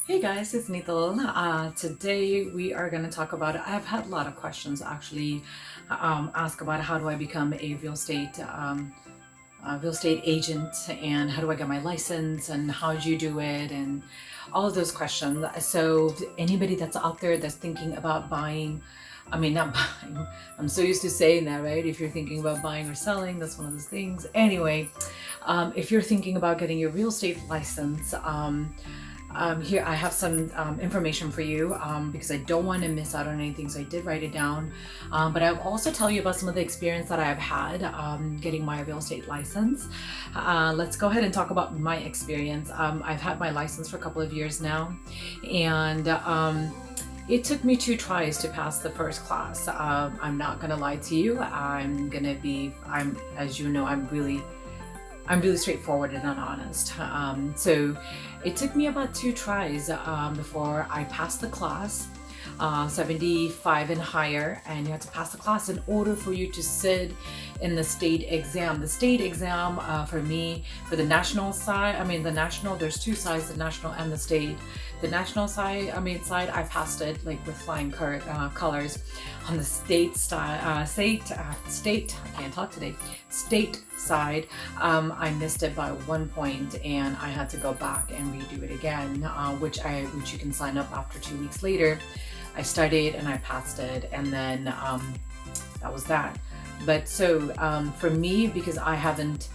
Hey guys, it's Nithal. Today we are going to talk about. I've had a lot of questions actually ask about how do I become a real estate agent, and how do I get my license, and how do you do it, and all of those questions. So anybody that's out there that's thinking about buying, I mean not buying, I'm so used to saying that, right? If you're thinking about buying or selling, that's one of those things. Anyway, if you're thinking about getting your real estate license, here I have some information for you because I don't want to miss out on anything, so I did write it down. But I'll also tell you about some of the experience that I've had getting my real estate license. Let's go ahead and talk about my experience. I've had my license for a couple of years now, and it took me 2 tries to pass the first class. I'm not gonna lie to you. As you know, I'm really straightforward and honest. So it took me about 2 tries before I passed the class, 75 and higher, and you have to pass the class in order for you to sit in the state exam. The state exam for me, for the national side, there's two sides, the national and the state. The national side, I passed it like with flying colors. On the state side, I can't talk today. State side, I missed it by 1 point, and I had to go back and redo it again, which you can sign up after 2 weeks later. I studied and I passed it, and then that was that. But so for me, because I haven't,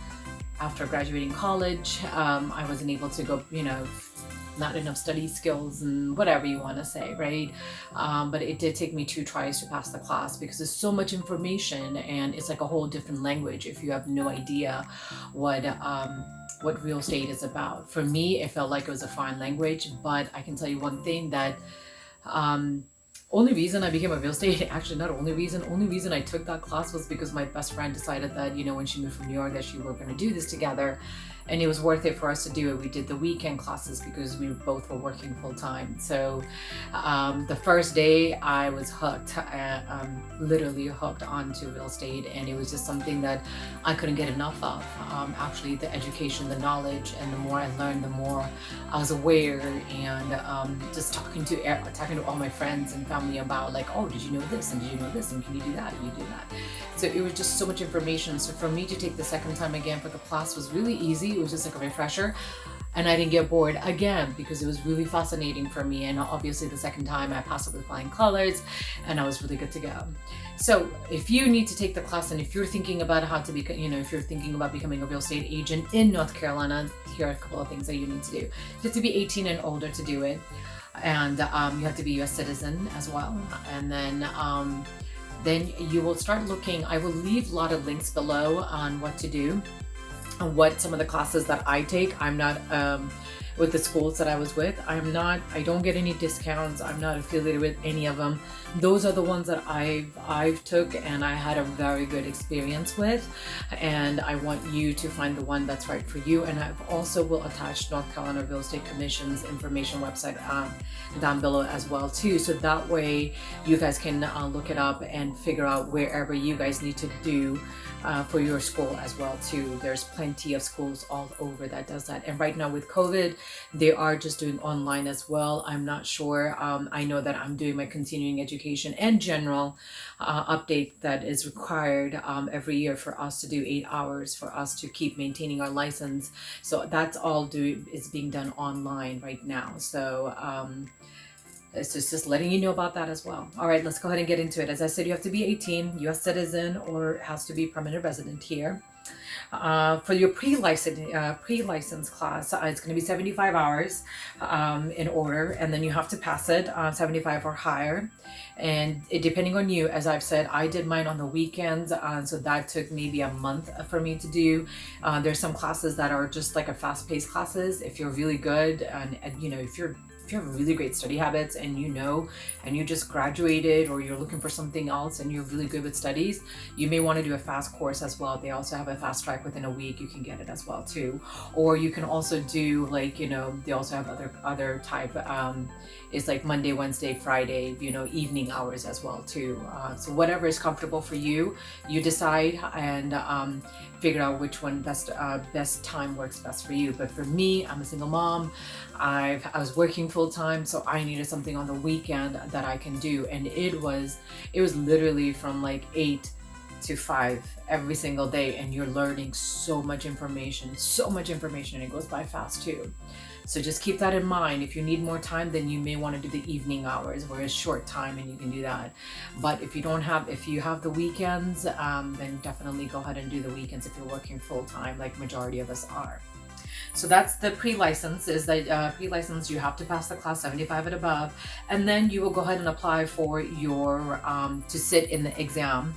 after graduating college, I wasn't able to go, not enough study skills and whatever you want to say, right? But it did take me 2 tries to pass the class because there's so much information, and it's like a whole different language if you have no idea what real estate is about. For me, it felt like it was a foreign language, but I can tell you one thing that only reason I became a real estate, actually not only reason I took that class was because my best friend decided that, when she moved from New York, that she were going to do this together, and it was worth it for us to do it. We did the weekend classes because we both were working full time. So the first day I was hooked, literally hooked onto real estate, and it was just something that I couldn't get enough of. Actually, the education, the knowledge, and the more I learned, the more I was aware, and just talking to all my friends and family about, like, oh, did you know this, and did you know this, and can you do that, and you do that. So it was just so much information. So for me to take the second time again for the class was really easy. It was just like a refresher, and I didn't get bored again because it was really fascinating for me. And obviously the second time I passed it with flying colors, and I was really good to go. So if you need to take the class, and if you're thinking about how to become, if you're thinking about becoming a real estate agent in North Carolina, here are a couple of things that you need to do. You have to be 18 and older to do it, and you have to be a U.S. citizen as well. And then you will start looking. I will leave a lot of links below on what to do, and what some of the classes that I take. I'm not with the schools that I was with. I don't get any discounts. I'm not affiliated with any of them. Those are the ones that I've took and I had a very good experience with, and I want you to find the one that's right for you. And I also will attach North Carolina Real Estate Commission's information website down below as well too, so that way you guys can look it up and figure out wherever you guys need to do for your school as well too. There's plenty of schools all over that does that, and right now with COVID, they are just doing online as well. I'm not sure. I know that I'm doing my continuing education and general update that is required every year for us to do 8 hours for us to keep maintaining our license. So that's all is being done online right now. So it's just letting you know about that as well. All right, let's go ahead and get into it. As I said, you have to be 18, U.S. citizen, or has to be permanent resident here. For your pre-license class, it's going to be 75 hours in order, and then you have to pass it 75 or higher. And depending on you, as I've said, I did mine on the weekends, so that took maybe a month for me to do. There's some classes that are just like a fast-paced classes. If you're really good, and if you have really great study habits, and you just graduated, or you're looking for something else and you're really good with studies, you may want to do a fast course as well. They also have a fast track within a week. You can get it as well too. Or you can also do they also have other type, it's like Monday, Wednesday, Friday, evening hours as well too. So whatever is comfortable for you, you decide, and figure out which one best time works best for you. But for me, I'm a single mom. I was working full full time, so I needed something on the weekend that I can do. And it was literally from like 8 to 5 every single day, and you're learning so much information, and it goes by fast too. So just keep that in mind. If you need more time, then you may want to do the evening hours where it's short time and you can do that. But if you have the weekends, then definitely go ahead and do the weekends if you're working full time, like majority of us are. So that's the pre-license. Is that pre-license, you have to pass the class 75 and above, and then you will go ahead and apply for your to sit in the exam.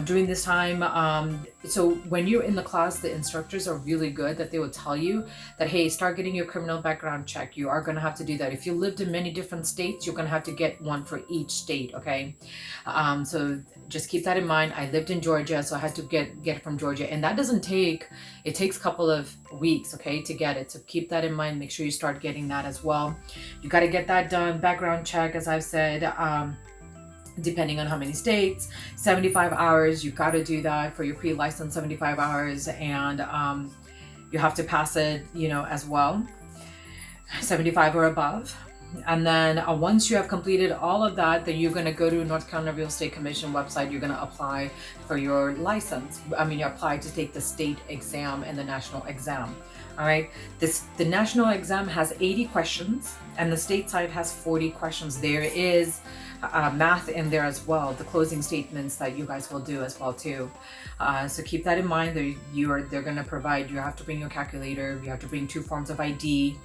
During this time, so when you're in the class, the instructors are really good that they will tell you that, hey, start getting your criminal background check. You are going to have to do that. If you lived in many different states, you're going to have to get one for each state, okay? So just keep that in mind. I lived in Georgia, so I had to get it from Georgia, and that doesn't take, it takes a couple of weeks, okay, to get it. So keep that in mind. Make sure you start getting that as well. You got to get that done. Background check, as I've said, depending on how many states, 75 hours, you got to do that for your pre-license, 75 hours, and you have to pass it, as well, 75 or above. And then once you have completed all of that, then you're going to go to North Carolina Real Estate Commission website. You're going to apply for your license. You apply to take the state exam and the national exam. All right. The national exam has 80 questions and the state side has 40 questions. There is math in there as well, the closing statements that you guys will do as well too. So keep that in mind. They're going to provide, you have to bring your calculator, you have to bring 2 forms of ID.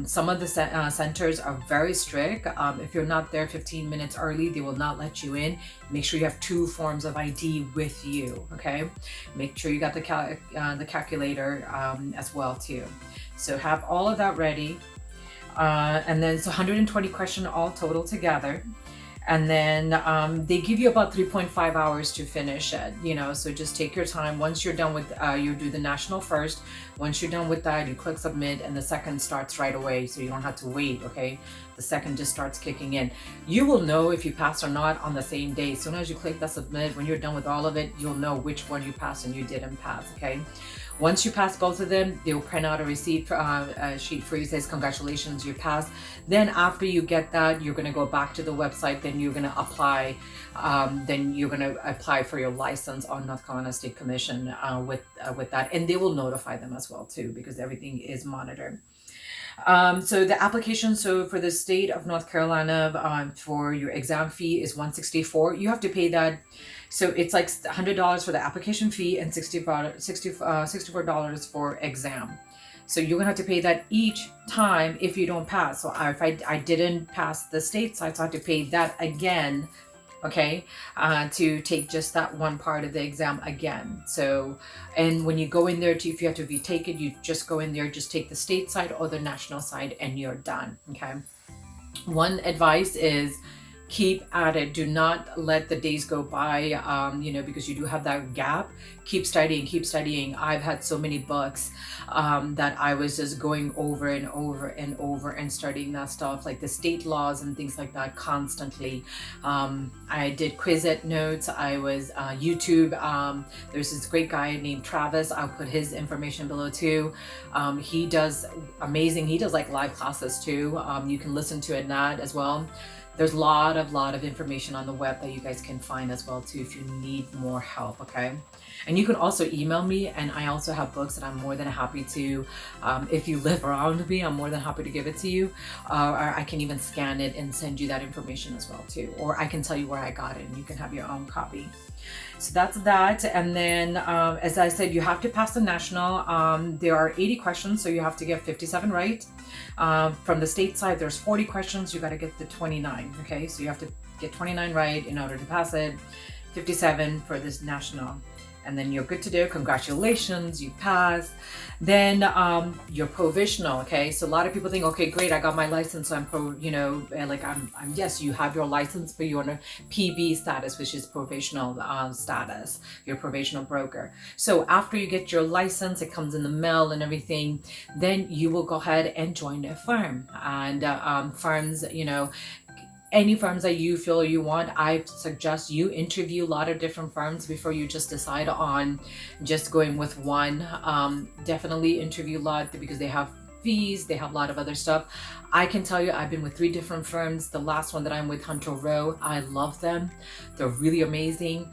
Some of the centers are very strict. If you're not there 15 minutes early, they will not let you in. Make sure you have 2 forms of ID with you, okay? Make sure you got the calculator as well too. So have all of that ready. And then it's 120 questions all total together. And then they give you about 3.5 hours to finish it, so just take your time. Once you're done with, you do the national first. Once you're done with that, you click submit, and the second starts right away, so you don't have to wait, okay? The second just starts kicking in. You will know if you passed or not on the same day. As soon as you click the submit, when you're done with all of it, you'll know which one you passed and you didn't pass, okay? Once you pass both of them, they'll print out a receipt sheet for you, says congratulations, you passed. Then after you get that, you're going to go back to the website. Then you're going to apply. For your license on North Carolina State Commission with that, and they will notify them as well too, because everything is monitored. So the application, so for the state of North Carolina, for your exam fee is $164. You have to pay that. So it's like $100 for the application fee and $64 for exam. So you're gonna have to pay that each time if you don't pass. So if I didn't pass the state side, so I have to pay that again, okay, to take just that one part of the exam again. So, and when you go in there, if you have to retake it, you just go in there, just take the state side or the national side, and you're done, okay? One advice is keep at it. Do not let the days go by, because you do have that gap. Keep studying. I've had so many books that I was just going over and over and over and studying that stuff, like the state laws and things like that constantly. I did Quizlet notes. I was YouTube. There's this great guy named Travis. I'll put his information below too. He does amazing. He does like live classes too. You can listen to it that as well. There's a lot of information on the web that you guys can find as well too if you need more help, okay? And you can also email me, and I also have books that I'm more than happy to, if you live around me, I'm more than happy to give it to you. Or I can even scan it and send you that information as well too. Or I can tell you where I got it and you can have your own copy. So that's that. And then, as I said, you have to pass the national. There are 80 questions, so you have to get 57 right. From the state side, there's 40 questions. You got to get the 29. Okay, so you have to get 29 right in order to pass it. 57 for this national. And then you're good to go. Congratulations, you passed. Then your provisional, okay? So a lot of people think, okay, great, I got my license, so I'm yes, you have your license, but you're on a PB status, which is provisional status, your provisional broker. So after you get your license, it comes in the mail and everything, then you will go ahead and join a firm. And firms, any firms that you feel you want, I suggest you interview a lot of different firms before you just decide on just going with one. Definitely interview a lot because they have fees. They have a lot of other stuff. I can tell you, I've been with 3 different firms. The last one that I'm with, Hunter Rowe, I love them. They're really amazing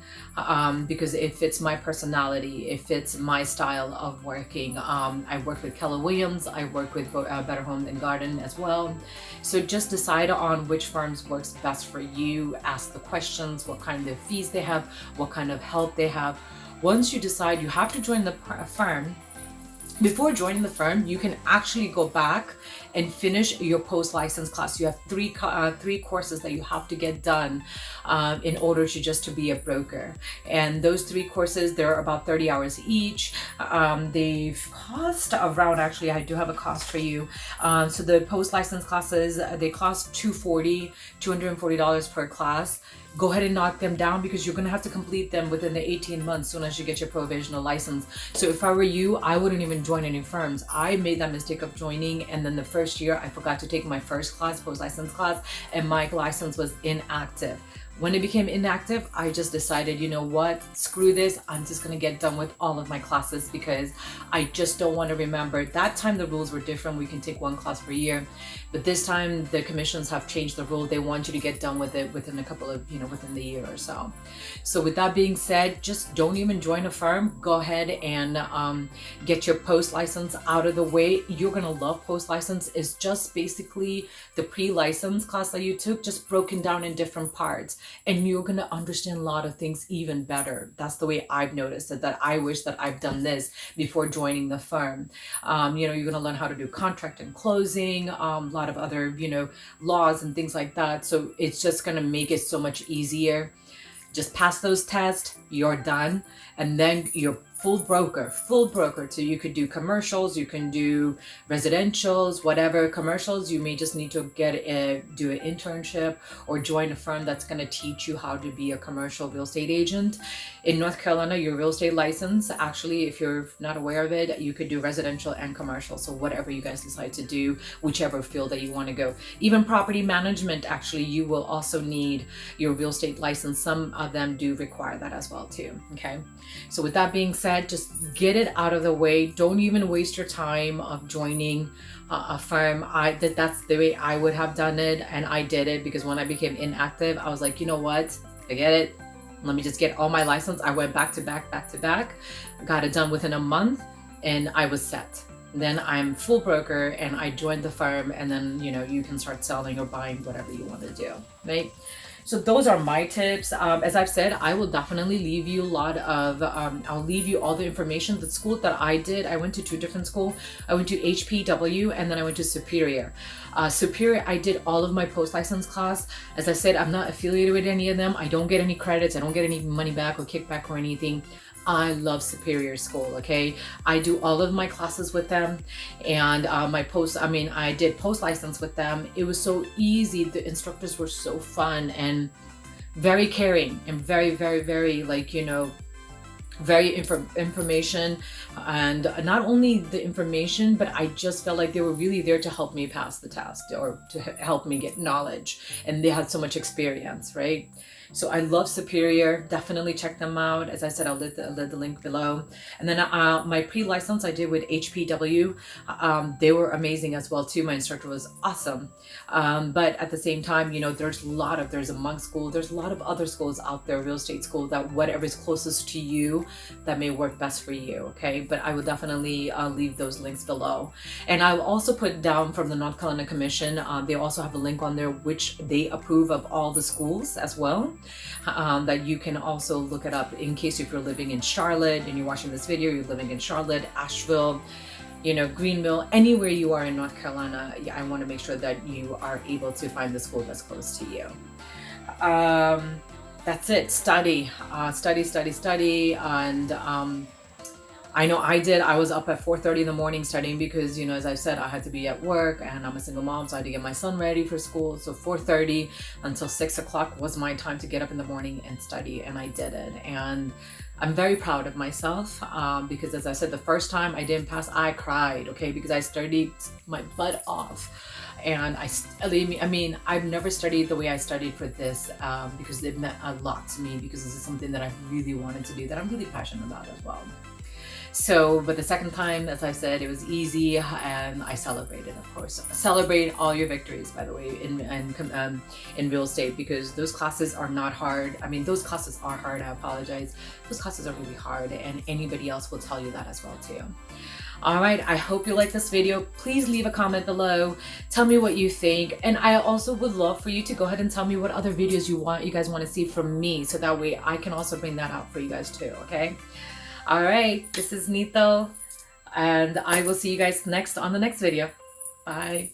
because it fits my personality. It fits my style of working. I work with Keller Williams. I work with Better Home and Garden as well. So just decide on which firms works best for you. Ask the questions, what kind of fees they have, what kind of help they have. Once you decide you have to join the firm, before joining the firm, you can actually go back and finish your post-license class. You have three courses that you have to get done in order to be a broker. And those 3 courses, they're about 30 hours each. They've cost around, actually, I do have a cost for you. So the post-license classes, they cost $240 per class. Go ahead and knock them down because you're going to have to complete them within the 18 months soon as you get your provisional license. So if I were you, I wouldn't even join any firms. I made that mistake of joining, and then the first year I forgot to take my first class, post-license class, and my license was inactive. When it became inactive, I just decided, you know what, screw this. I'm just going to get done with all of my classes because I just don't want to remember. That time the rules were different. We can take 1 class per year. But this time the commissions have changed the rule. They want you to get done with it within a couple of, within the year or so. So with that being said, just don't even join a firm. Go ahead and get your post license out of the way. You're going to love post license. It's just basically the pre-license class that you took, just broken down in different parts. And you're going to understand a lot of things even better. That's the way I've noticed it, that I wish that I've done this before joining the firm. You're going to learn how to do contract and closing, a lot of other, laws and things like that. So it's just going to make it so much easier. Just pass those tests, you're done. And then you're full broker. So you could do commercials, you can do residentials, whatever. Commercials, you may just need to do an internship or join a firm that's going to teach you how to be a commercial real estate agent. In North Carolina, your real estate license, actually, if you're not aware of it, you could do residential and commercial. So whatever you guys decide to do, whichever field that you want to go. Even property management, actually, you will also need your real estate license. Some of them do require that as well too. Okay. So with that being said, just get it out of the way. Don't even waste your time of joining a firm. That's the way I would have done it, and I did it because when I became inactive, I was like, you know what? Forget it. Let me just get all my license. I went back to back. Got it done within a month, and I was set. Then I'm full broker, and I joined the firm, and then you can start selling or buying whatever you want to do, right? So those are my tips. As I've said, I will definitely leave you I'll leave you all the information. The school that I did, I went to 2 different schools. I went to HPW and then I went to Superior. Superior, I did all of my post-license class. As I said, I'm not affiliated with any of them. I don't get any credits. I don't get any money back or kickback or anything. I love Superior School, okay? I do all of my classes with them, and I did post-license with them. It was so easy. The instructors were so fun and very caring and very, very, very very information, and not only the information, but I just felt like they were really there to help me pass the test or to help me get knowledge, and they had so much experience, right? So I love Superior. Definitely check them out. As I said, I'll leave the link below. And then my pre-license I did with HPW. They were amazing as well too. My instructor was awesome. But at the same time, there's a Monk school. There's a lot of other schools out there, real estate school, that whatever is closest to you that may work best for you. Okay. But I will definitely leave those links below. And I'll also put down from the North Carolina Commission. They also have a link on there which they approve of all the schools as well. That you can also look it up in case if you're living in Charlotte and you're watching this video, you're living in Charlotte, Asheville, Greenville, anywhere you are in North Carolina. Yeah, I want to make sure that you are able to find the school that's close to you. That's it. Study, and I know I was up at 4:30 in the morning studying because, as I said, I had to be at work and I'm a single mom, so I had to get my son ready for school. So 4:30 until 6 o'clock was my time to get up in the morning and study, and I did it. And I'm very proud of myself because, as I said, the first time I didn't pass, I cried, okay, because I studied my butt off. And I've never studied the way I studied for this because it meant a lot to me, because this is something that I really wanted to do, that I'm really passionate about as well. So, but the second time, as I said, it was easy, and I celebrated, of course. Celebrate all your victories, by the way, in real estate, because those classes are not hard. I mean, those classes are hard. I apologize. Those classes are really hard, and anybody else will tell you that as well too. All right, I hope you like this video. Please leave a comment below. Tell me what you think. And I also would love for you to go ahead and tell me what other videos you guys want to see from me, so that way I can also bring that out for you guys too, okay? All right, this is Nito, and I will see you guys on the next video. Bye.